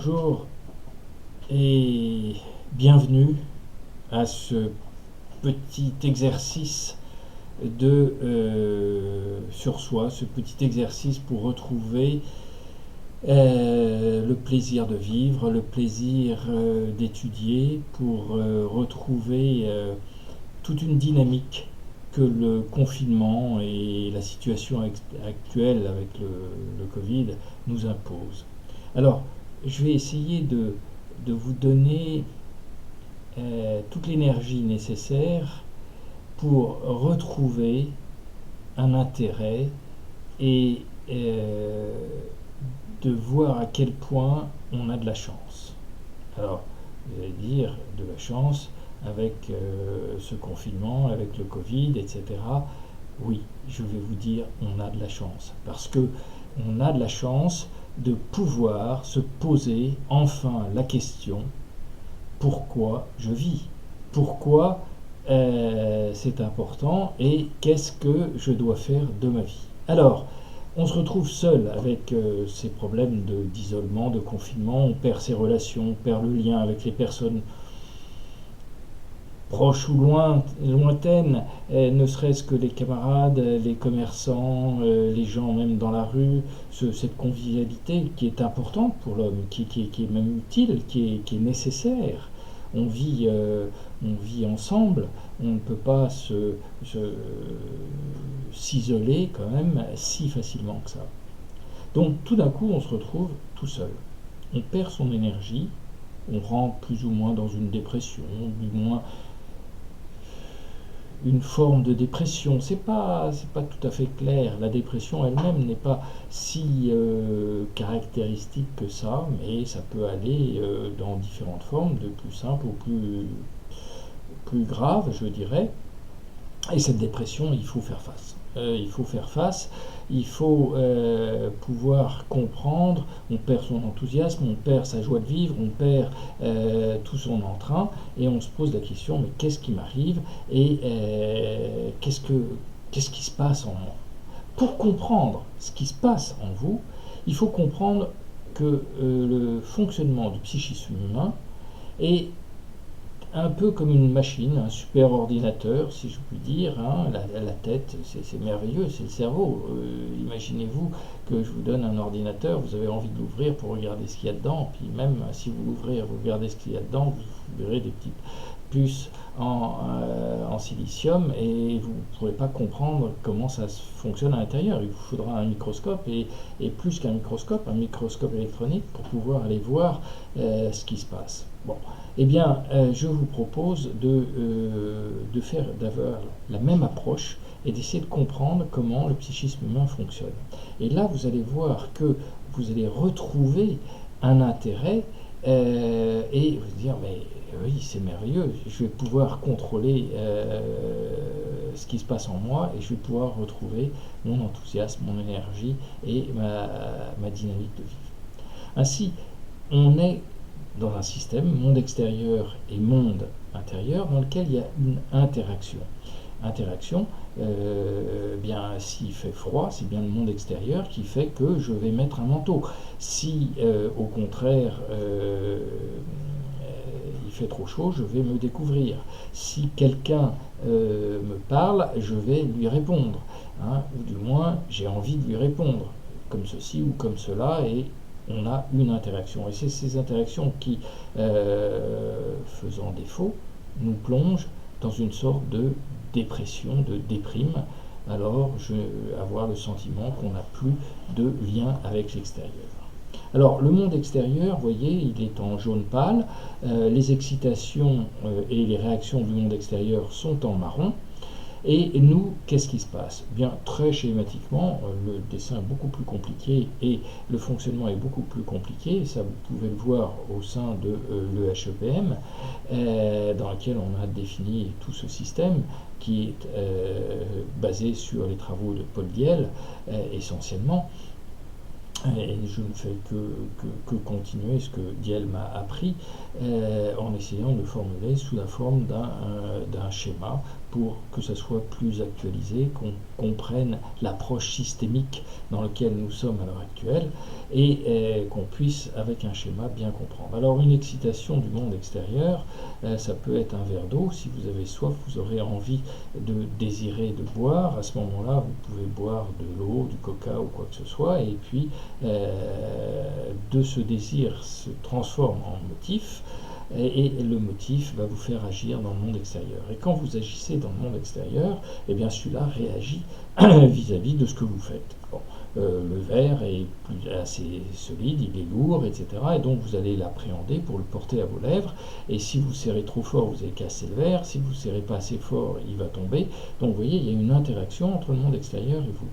Bonjour et bienvenue à ce petit exercice sur soi, ce petit exercice pour retrouver le plaisir de vivre, le plaisir d'étudier, pour retrouver toute une dynamique que le confinement et la situation actuelle avec le Covid nous imposent. Alors, je vais essayer de vous donner toute l'énergie nécessaire pour retrouver un intérêt et de voir à quel point on a de la chance. Alors, vous allez dire de la chance avec ce confinement, avec le Covid, etc. Oui, je vais vous dire, on a de la chance. Parce que on a de la chance de pouvoir se poser enfin la question: pourquoi je vis? Pourquoi c'est important et qu'est-ce que je dois faire de ma vie? Alors, on se retrouve seul avec ces problèmes d'isolement, de confinement, on perd ses relations, on perd le lien avec les personnes proches ou lointaines, ne serait-ce que les camarades, les commerçants, les gens même dans la rue, cette convivialité qui est importante pour l'homme, qui est même utile, qui est nécessaire. On vit ensemble, on ne peut pas s'isoler quand même si facilement que ça. Donc tout d'un coup on se retrouve tout seul. On perd son énergie, on rentre plus ou moins dans une dépression, du moins une forme de dépression. C'est pas tout à fait clair. La dépression elle-même n'est pas si caractéristique que ça, mais ça peut aller dans différentes formes, de plus simple ou plus grave, je dirais. Et cette dépression, il faut faire face. Il faut pouvoir comprendre. On perd son enthousiasme, on perd sa joie de vivre, on perd tout son entrain, et on se pose la question: mais qu'est-ce qui m'arrive et qu'est-ce qui se passe en moi? Pour comprendre ce qui se passe en vous, il faut comprendre que le fonctionnement du psychisme humain est un peu comme une machine, un super ordinateur, si je puis dire. La tête, c'est merveilleux, c'est le cerveau. Imaginez-vous que je vous donne un ordinateur, vous avez envie de l'ouvrir pour regarder ce qu'il y a dedans, puis même si vous l'ouvrez, vous regardez ce qu'il y a dedans, vous verrez des petites puces en silicium, et vous ne pourrez pas comprendre comment ça fonctionne à l'intérieur. Il vous faudra un microscope, et plus qu'un microscope électronique, pour pouvoir aller voir ce qui se passe. Bon, eh bien, je vous propose d'avoir la même approche et d'essayer de comprendre comment le psychisme humain fonctionne. Et là, vous allez voir que vous allez retrouver un intérêt et vous dire: mais oui, c'est merveilleux, je vais pouvoir contrôler ce qui se passe en moi, et je vais pouvoir retrouver mon enthousiasme, mon énergie et ma dynamique de vivre. Ainsi, on est dans un système, monde extérieur et monde intérieur, dans lequel il y a une interaction. Bien, s'il fait froid, c'est bien le monde extérieur qui fait que je vais mettre un manteau. Si au contraire il fait trop chaud, je vais me découvrir. Si quelqu'un me parle, je vais lui répondre, ou du moins j'ai envie de lui répondre, comme ceci ou comme cela, et on a une interaction. Et c'est ces interactions qui, faisant défaut, nous plongent dans une sorte de dépression, de déprime. Alors je vais avoir le sentiment qu'on n'a plus de lien avec l'extérieur. Alors le monde extérieur, vous voyez, il est en jaune pâle, les excitations et les réactions du monde extérieur sont en marron. Et nous, qu'est-ce qui se passe? Bien, très schématiquement, le dessin est beaucoup plus compliqué et le fonctionnement est beaucoup plus compliqué. Et ça, vous pouvez le voir au sein de l'EHEPM, dans lequel on a défini tout ce système qui est basé sur les travaux de Paul Diel, essentiellement. Et je ne fais que continuer ce que Diel m'a appris, en essayant de formuler sous la forme d'un schéma pour que ça soit plus actualisé, qu'on comprenne l'approche systémique dans laquelle nous sommes à l'heure actuelle et qu'on puisse, avec un schéma, bien comprendre. Alors une excitation du monde extérieur, ça peut être un verre d'eau. Si vous avez soif, vous aurez envie de désirer de boire. À ce moment-là, vous pouvez boire de l'eau, du coca ou quoi que ce soit, et puis de ce désir se transforme en motif. Et le motif va vous faire agir dans le monde extérieur. Et quand vous agissez dans le monde extérieur, eh bien celui-là réagit vis-à-vis de ce que vous faites. Bon, le verre est assez solide, il est lourd, etc. Et donc vous allez l'appréhender pour le porter à vos lèvres. Et si vous serrez trop fort, vous allez casser le verre. Si vous ne serrez pas assez fort, il va tomber. Donc vous voyez, il y a une interaction entre le monde extérieur et vous.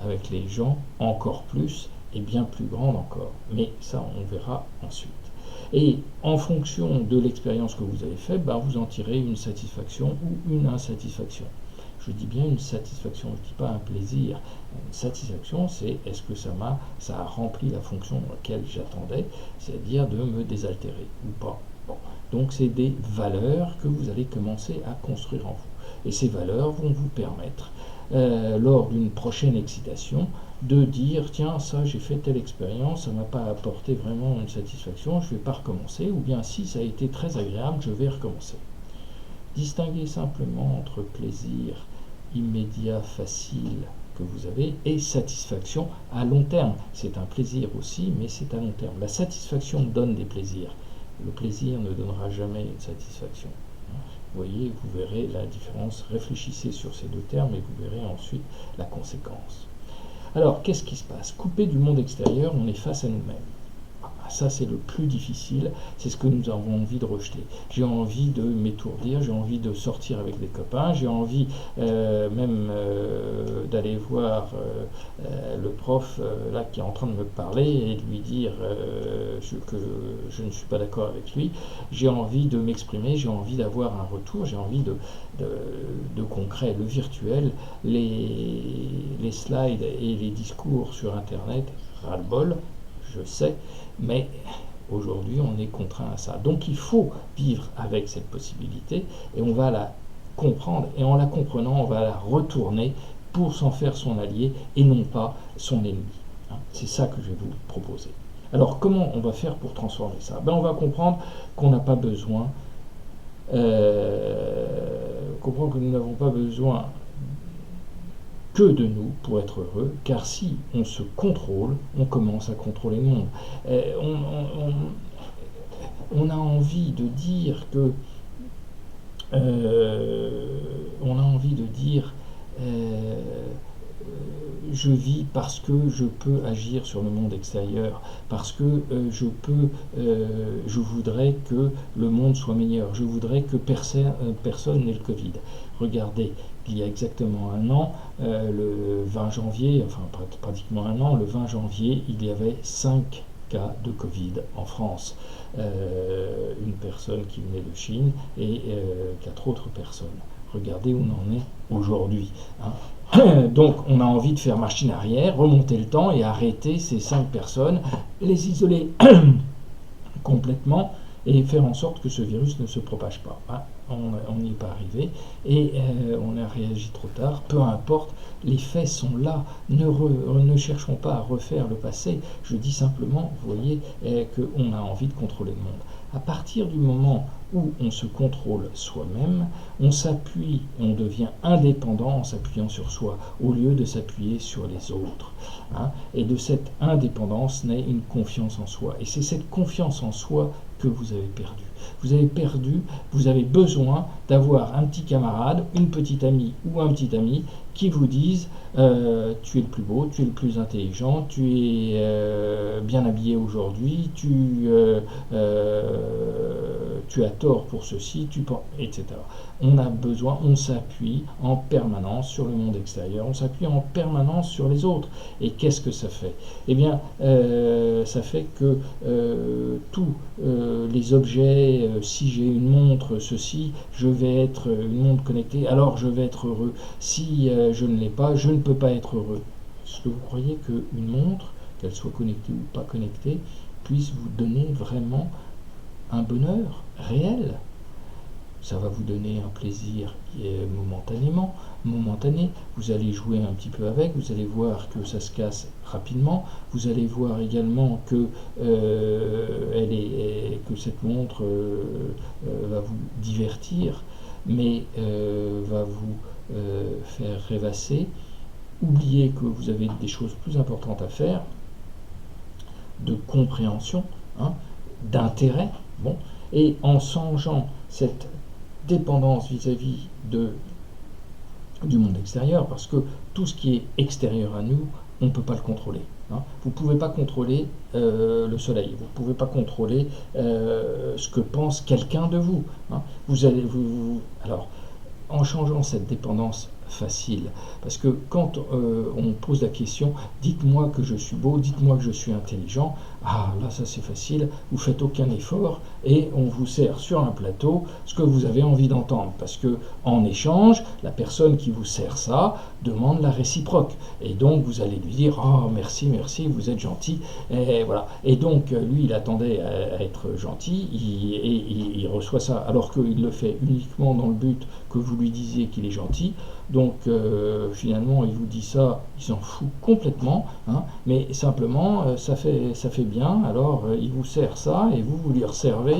Avec les gens, encore plus et bien plus grande encore. Mais ça, on verra ensuite. Et en fonction de l'expérience que vous avez faite, vous en tirez une satisfaction ou une insatisfaction. Je dis bien une satisfaction, je ne dis pas un plaisir. Une satisfaction, c'est est-ce que ça a rempli la fonction à laquelle j'attendais, c'est-à-dire de me désaltérer ou pas. Bon. Donc c'est des valeurs que vous allez commencer à construire en vous. Et ces valeurs vont vous permettre, lors d'une prochaine excitation, de dire tiens, ça j'ai fait telle expérience, ça ne m'a pas apporté vraiment une satisfaction, je ne vais pas recommencer, ou bien si ça a été très agréable, je vais recommencer. Distinguez simplement entre plaisir immédiat, facile que vous avez et satisfaction à long terme. C'est un plaisir aussi, mais c'est à long terme. La satisfaction donne des plaisirs. Le plaisir ne donnera jamais une satisfaction. Vous voyez, vous verrez la différence. Réfléchissez sur ces deux termes et vous verrez ensuite la conséquence. Alors, qu'est-ce qui se passe? Coupé du monde extérieur, on est face à nous-mêmes. Ça, c'est le plus difficile, c'est ce que nous avons envie de rejeter. J'ai envie de m'étourdir, j'ai envie de sortir avec des copains, j'ai envie même d'aller voir le prof là qui est en train de me parler et de lui dire que je ne suis pas d'accord avec lui. J'ai envie de m'exprimer, j'ai envie d'avoir un retour, j'ai envie de concret. Le virtuel, les slides et les discours sur Internet, ras-le-bol, je sais, mais aujourd'hui on est contraint à ça. Donc il faut vivre avec cette possibilité et on va la comprendre et en la comprenant on va la retourner pour s'en faire son allié et non pas son ennemi. C'est ça que je vais vous proposer. Alors comment on va faire pour transformer ça? On va comprendre qu'on n'a pas besoin, comprendre que nous n'avons pas besoin que de nous pour être heureux, car si on se contrôle, on commence à contrôler le monde. On a envie de dire que je vis parce que je peux agir sur le monde extérieur, parce que je voudrais que le monde soit meilleur, je voudrais que personne n'ait le Covid. Regardez, il y a exactement un an, le 20 janvier, enfin pratiquement un an, le 20 janvier, il y avait 5 cas de Covid en France. Une personne qui venait de Chine et 4 autres personnes. Regardez où on en est aujourd'hui. Donc on a envie de faire machine arrière, remonter le temps et arrêter ces 5 personnes, les isoler complètement et faire en sorte que ce virus ne se propage pas. On n'y est pas arrivé et on a réagi trop tard. Peu importe, les faits sont là. Ne cherchons pas à refaire le passé. Je dis simplement, vous voyez, qu'on a envie de contrôler le monde. À partir du moment où on se contrôle soi-même, on s'appuie, on devient indépendant en s'appuyant sur soi, au lieu de s'appuyer sur les autres. Et de cette indépendance naît une confiance en soi. Et c'est cette confiance en soi que vous avez perdue. Vous avez besoin d'avoir un petit camarade, une petite amie ou un petit ami qui vous disent tu es le plus beau, tu es le plus intelligent, tu es bien habillé aujourd'hui, tu as tort pour ceci, etc. On s'appuie en permanence sur le monde extérieur, on s'appuie en permanence sur les autres. Et qu'est-ce que ça fait? Eh bien, ça fait que tous les objets, si j'ai une montre, ceci, je vais être une montre connectée, alors je vais être heureux. Si je ne l'ai pas, je ne peux pas être heureux. Est-ce que vous croyez qu'une montre, qu'elle soit connectée ou pas connectée, puisse vous donner vraiment un bonheur réel? ça va vous donner un plaisir momentané, vous allez jouer un petit peu avec, vous allez voir que ça se casse rapidement, vous allez voir également que, que cette montre va vous divertir, mais va vous faire rêvasser. Oubliez que vous avez des choses plus importantes à faire, de compréhension, hein, d'intérêt, bon, et en changeant cette dépendance vis-à-vis du monde extérieur, parce que tout ce qui est extérieur à nous, on ne peut pas le contrôler. Hein. Vous ne pouvez pas contrôler le soleil, vous ne pouvez pas contrôler ce que pense quelqu'un de vous. Hein. Alors, en changeant cette dépendance facile, parce que quand on pose la question, dites-moi que je suis beau, dites-moi que je suis intelligent, ah là ça c'est facile, vous faites aucun effort et on vous sert sur un plateau ce que vous avez envie d'entendre, parce que en échange, la personne qui vous sert ça demande la réciproque, et donc vous allez lui dire oh merci, vous êtes gentil, et voilà, et donc lui il attendait à être gentil, il reçoit ça, alors qu'il le fait uniquement dans le but que vous lui disiez qu'il est gentil. Donc finalement il vous dit ça, il s'en fout complètement, hein, mais simplement ça fait bien, alors il vous sert ça et vous lui resservez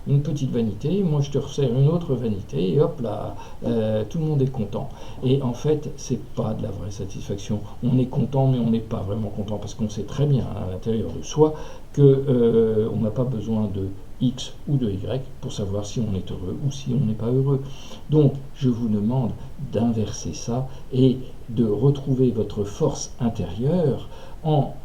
une petite vanité, moi je te resserre une autre vanité, et hop là, tout le monde est content. Et en fait c'est pas de la vraie satisfaction, on est content mais on n'est pas vraiment content, parce qu'on sait très bien à l'intérieur de soi que on n'a pas besoin de X ou de Y pour savoir si on est heureux ou si on n'est pas heureux. Donc je vous demande d'inverser ça et de retrouver votre force intérieure en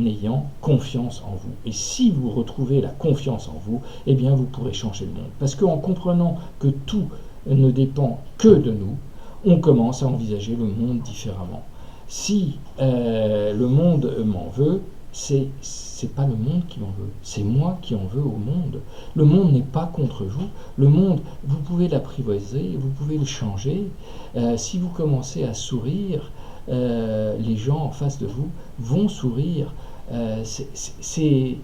ayant confiance en vous. Et si vous retrouvez la confiance en vous, eh bien vous pourrez changer le monde. Parce qu'en comprenant que tout ne dépend que de nous, on commence à envisager le monde différemment. Si le monde m'en veut, c'est pas le monde qui m'en veut, c'est moi qui en veux au monde. Le monde n'est pas contre vous, le monde, vous pouvez l'apprivoiser, vous pouvez le changer. Si vous commencez à sourire, les gens en face de vous vont sourire. C'est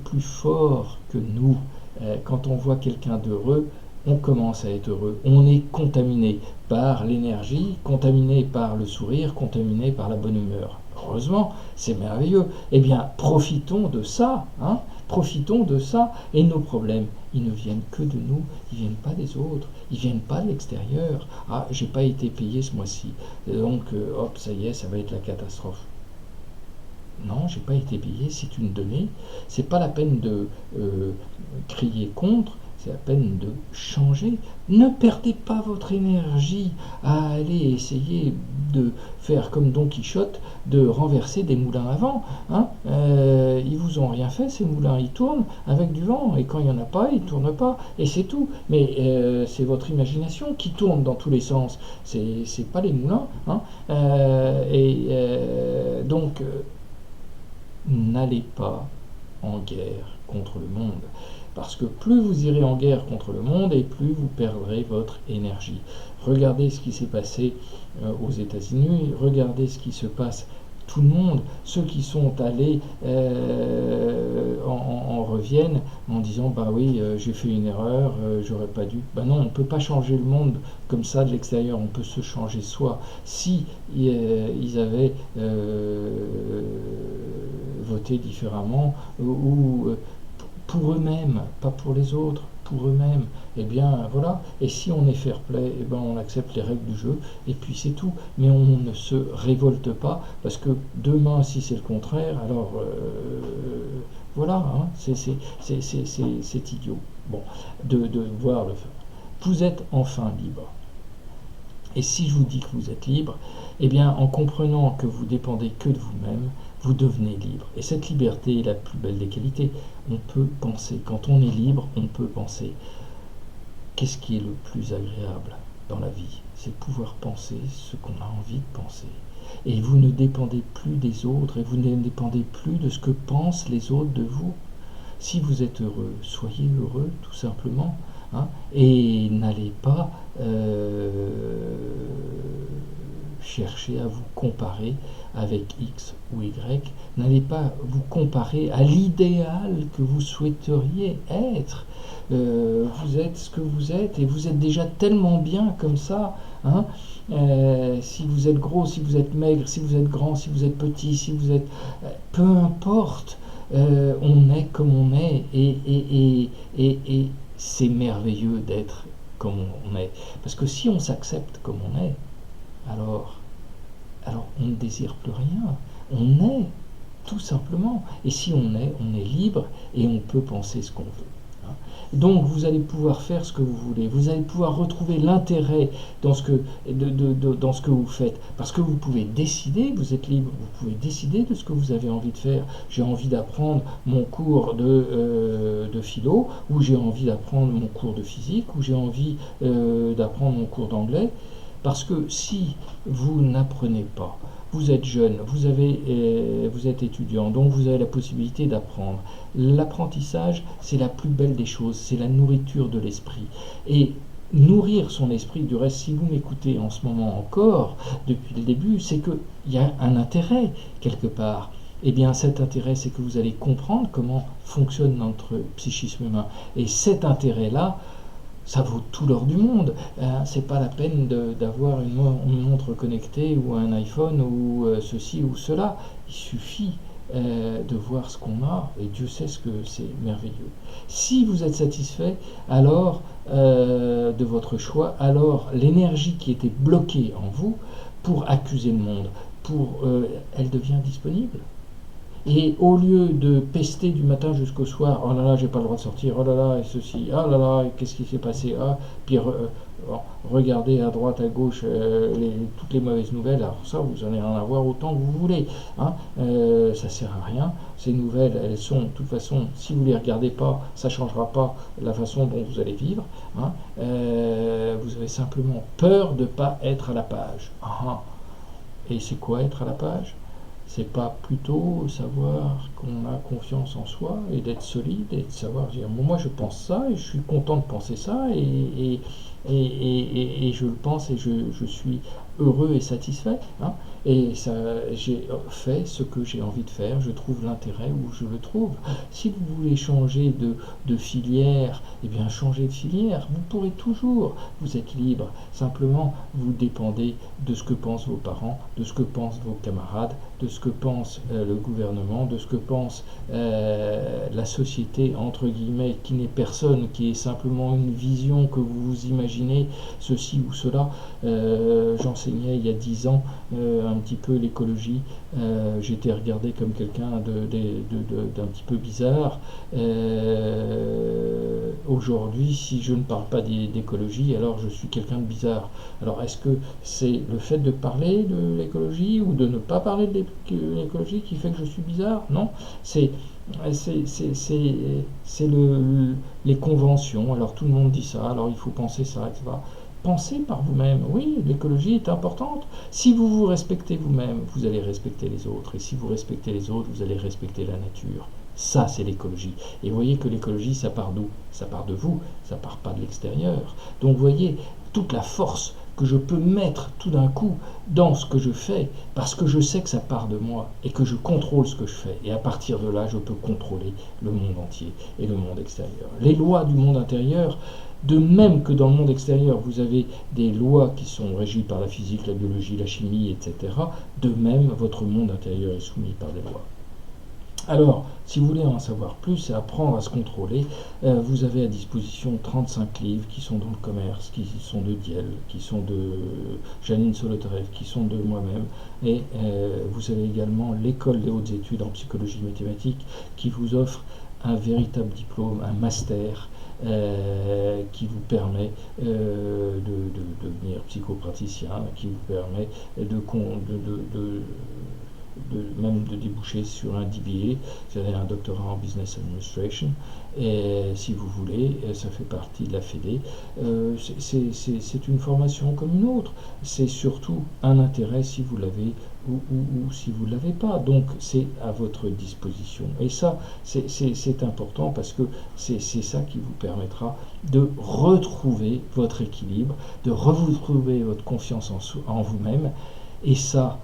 plus fort que nous. Quand on voit quelqu'un d'heureux, on commence à être heureux. On est contaminé par l'énergie, contaminé par le sourire, contaminé par la bonne humeur. Heureusement, c'est merveilleux. Eh bien, profitons de ça, hein, profitons de ça. Et nos problèmes, ils ne viennent que de nous, ils ne viennent pas des autres, ils ne viennent pas de l'extérieur. Ah, j'ai pas été payé ce mois-ci, donc hop, ça y est, ça va être la catastrophe. Non, j'ai pas été payé, c'est une donnée. C'est pas la peine de crier contre, c'est la peine de changer. Ne perdez pas votre énergie à aller essayer de faire comme Don Quichotte, de renverser des moulins à vent. Hein. Ils vous ont rien fait, ces moulins, ils tournent avec du vent, et quand il n'y en a pas, ils ne tournent pas, et c'est tout. Mais c'est votre imagination qui tourne dans tous les sens, c'est pas les moulins. Hein. Donc, n'allez pas en guerre contre le monde. Parce que plus vous irez en guerre contre le monde, et plus vous perdrez votre énergie. Regardez ce qui s'est passé aux États-Unis, regardez ce qui se passe. Tout le monde, ceux qui sont allés en reviennent en disant bah oui, j'ai fait une erreur, j'aurais pas dû. Ben non, on ne peut pas changer le monde comme ça de l'extérieur, on peut se changer soi. Si ils avaient voté différemment ou pour eux-mêmes, pas pour les autres, pour eux-mêmes, et bien voilà, et si on est fair play, et ben on accepte les règles du jeu, et puis c'est tout, mais on ne se révolte pas, parce que demain, si c'est le contraire, alors voilà, hein, c'est idiot, bon, de voir le faire. Vous êtes enfin libre. Et si je vous dis que vous êtes libre, eh bien en comprenant que vous dépendez que de vous-même, vous devenez libre. Et cette liberté est la plus belle des qualités. On peut penser. Quand on est libre, on peut penser. Qu'est-ce qui est le plus agréable dans la vie? C'est pouvoir penser ce qu'on a envie de penser. Et vous ne dépendez plus des autres, et vous ne dépendez plus de ce que pensent les autres de vous. Si vous êtes heureux, soyez heureux, tout simplement. Hein, et n'allez pas chercher à vous comparer avec X ou Y. N'allez pas vous comparer à l'idéal que vous souhaiteriez être. Vous êtes ce que vous êtes et vous êtes déjà tellement bien comme ça. Hein. Si vous êtes gros, si vous êtes maigre, si vous êtes grand, si vous êtes petit, si vous êtes... peu importe, on est comme on est et c'est merveilleux d'être comme on est. Parce que si on s'accepte comme on est, alors on ne désire plus rien. On est, tout simplement. Et si on est libre et on peut penser ce qu'on veut. Donc vous allez pouvoir faire ce que vous voulez, vous allez pouvoir retrouver l'intérêt dans ce que vous faites, parce que vous pouvez décider, vous êtes libre, vous pouvez décider de ce que vous avez envie de faire. J'ai envie d'apprendre mon cours de philo, ou j'ai envie d'apprendre mon cours de physique, ou j'ai envie d'apprendre mon cours d'anglais, parce que si vous n'apprenez pas, vous êtes jeune, vous êtes étudiant, donc vous avez la possibilité d'apprendre. L'apprentissage, c'est la plus belle des choses, c'est la nourriture de l'esprit. Et nourrir son esprit, du reste, si vous m'écoutez en ce moment encore, depuis le début, c'est qu'il y a un intérêt quelque part. Eh bien, cet intérêt, c'est que vous allez comprendre comment fonctionne notre psychisme humain. Et cet intérêt-là, ça vaut tout l'or du monde. C'est pas la peine d'avoir une montre connectée ou un iPhone ou ceci ou cela. Il suffit de voir ce qu'on a et Dieu sait ce que c'est merveilleux. Si vous êtes satisfait alors de votre choix, alors l'énergie qui était bloquée en vous pour accuser le monde, elle devient disponible. Et au lieu de pester du matin jusqu'au soir, oh là là, j'ai pas le droit de sortir, oh là là, et ceci, oh là là, qu'est-ce qui s'est passé, puis regardez à droite, à gauche, toutes les mauvaises nouvelles, alors ça, vous allez en avoir autant que vous voulez, hein, ça sert à rien, ces nouvelles, elles sont, de toute façon, si vous les regardez pas, ça changera pas la façon dont vous allez vivre, hein, vous avez simplement peur de pas être à la page. Et c'est quoi être à la page ? C'est pas plutôt savoir qu'on a confiance en soi et d'être solide et de savoir dire moi je pense ça et je suis content de penser ça et je le pense et je suis heureux et satisfait, hein, et ça, j'ai fait ce que j'ai envie de faire, je trouve l'intérêt où je le trouve. Si vous voulez changer de filière, eh bien changez de filière, vous pourrez toujours, vous êtes libre, simplement vous dépendez de ce que pensent vos parents, de ce que pensent vos camarades, de ce que pense le gouvernement, de ce que pense la société, entre guillemets, qui n'est personne, qui est simplement une vision que vous vous imaginez, ceci ou cela. J'enseignais il y a 10 ans un petit peu l'écologie, j'étais regardé comme quelqu'un d'un petit peu bizarre. Aujourd'hui, si je ne parle pas d'écologie, alors je suis quelqu'un de bizarre. Alors est-ce que c'est le fait de parler de l'écologie ou de ne pas parler de l'écologie qui fait que je suis bizarre? Non, c'est les conventions. Alors tout le monde dit ça, alors il faut penser ça, etc. Pensez par vous-même. Oui, l'écologie est importante. Si vous vous respectez vous-même, vous allez respecter les autres. Et si vous respectez les autres, vous allez respecter la nature. Ça, c'est l'écologie. Et vous voyez que l'écologie, ça part d'où? Ça part de vous, ça part pas de l'extérieur. Donc vous voyez toute la force que je peux mettre tout d'un coup dans ce que je fais, parce que je sais que ça part de moi et que je contrôle ce que je fais. Et à partir de là, je peux contrôler le monde entier et le monde extérieur. Les lois du monde intérieur, de même que dans le monde extérieur, vous avez des lois qui sont régies par la physique, la biologie, la chimie, etc. De même, votre monde intérieur est soumis par des lois. Alors, si vous voulez en savoir plus et apprendre à se contrôler, vous avez à disposition 35 livres qui sont dans le commerce, qui sont de Diel, qui sont de Janine Solotarev, qui sont de moi-même. Et vous avez également l'école des hautes études en psychologie mathématique qui vous offre un véritable diplôme, un master, qui vous permet de devenir psychopraticien, qui vous permet même de déboucher sur un DBA, c'est-à-dire un doctorat en Business Administration, et si vous voulez, ça fait partie de la FEDE. C'est une formation comme une autre, c'est surtout un intérêt si vous l'avez ou si vous ne l'avez pas, donc c'est à votre disposition. Et ça, c'est important parce que c'est ça qui vous permettra de retrouver votre équilibre, de retrouver votre confiance en vous-même, Et ça,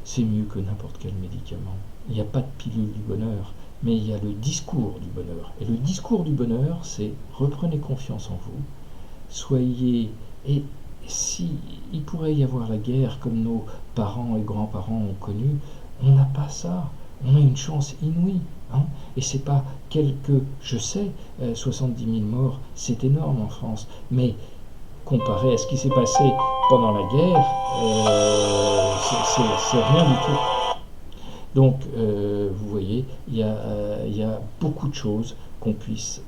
c'est mieux que n'importe quel médicament. Il n'y a pas de pilule du bonheur, mais il y a le discours du bonheur. Et le discours du bonheur, c'est reprenez confiance en vous, soyez... Et si il pourrait y avoir la guerre comme nos parents et grands-parents ont connu, on n'a pas ça. On a une chance inouïe. Hein, et c'est pas quelques, je sais, 70 000 morts, c'est énorme en France, mais comparé à ce qui s'est passé pendant la guerre, c'est rien du tout. Donc, vous voyez, il y a beaucoup de choses qu'on puisse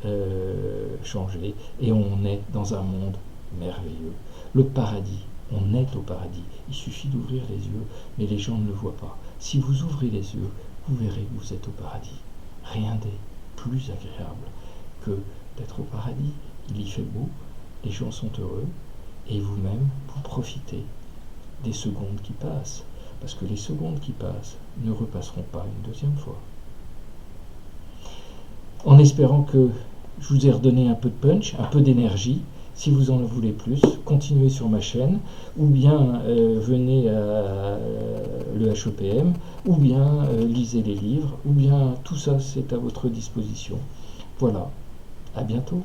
changer, et on est dans un monde merveilleux. Le paradis, on est au paradis. Il suffit d'ouvrir les yeux, mais les gens ne le voient pas. Si vous ouvrez les yeux, vous verrez que vous êtes au paradis. Rien n'est plus agréable que d'être au paradis. Il y fait beau, les gens sont heureux, et vous-même, vous profitez des secondes qui passent. Parce que les secondes qui passent ne repasseront pas une deuxième fois. En espérant que je vous ai redonné un peu de punch, un peu d'énergie. Si vous en voulez plus, continuez sur ma chaîne, ou bien venez à le HEPM, ou bien lisez les livres, ou bien tout ça c'est à votre disposition. Voilà, à bientôt.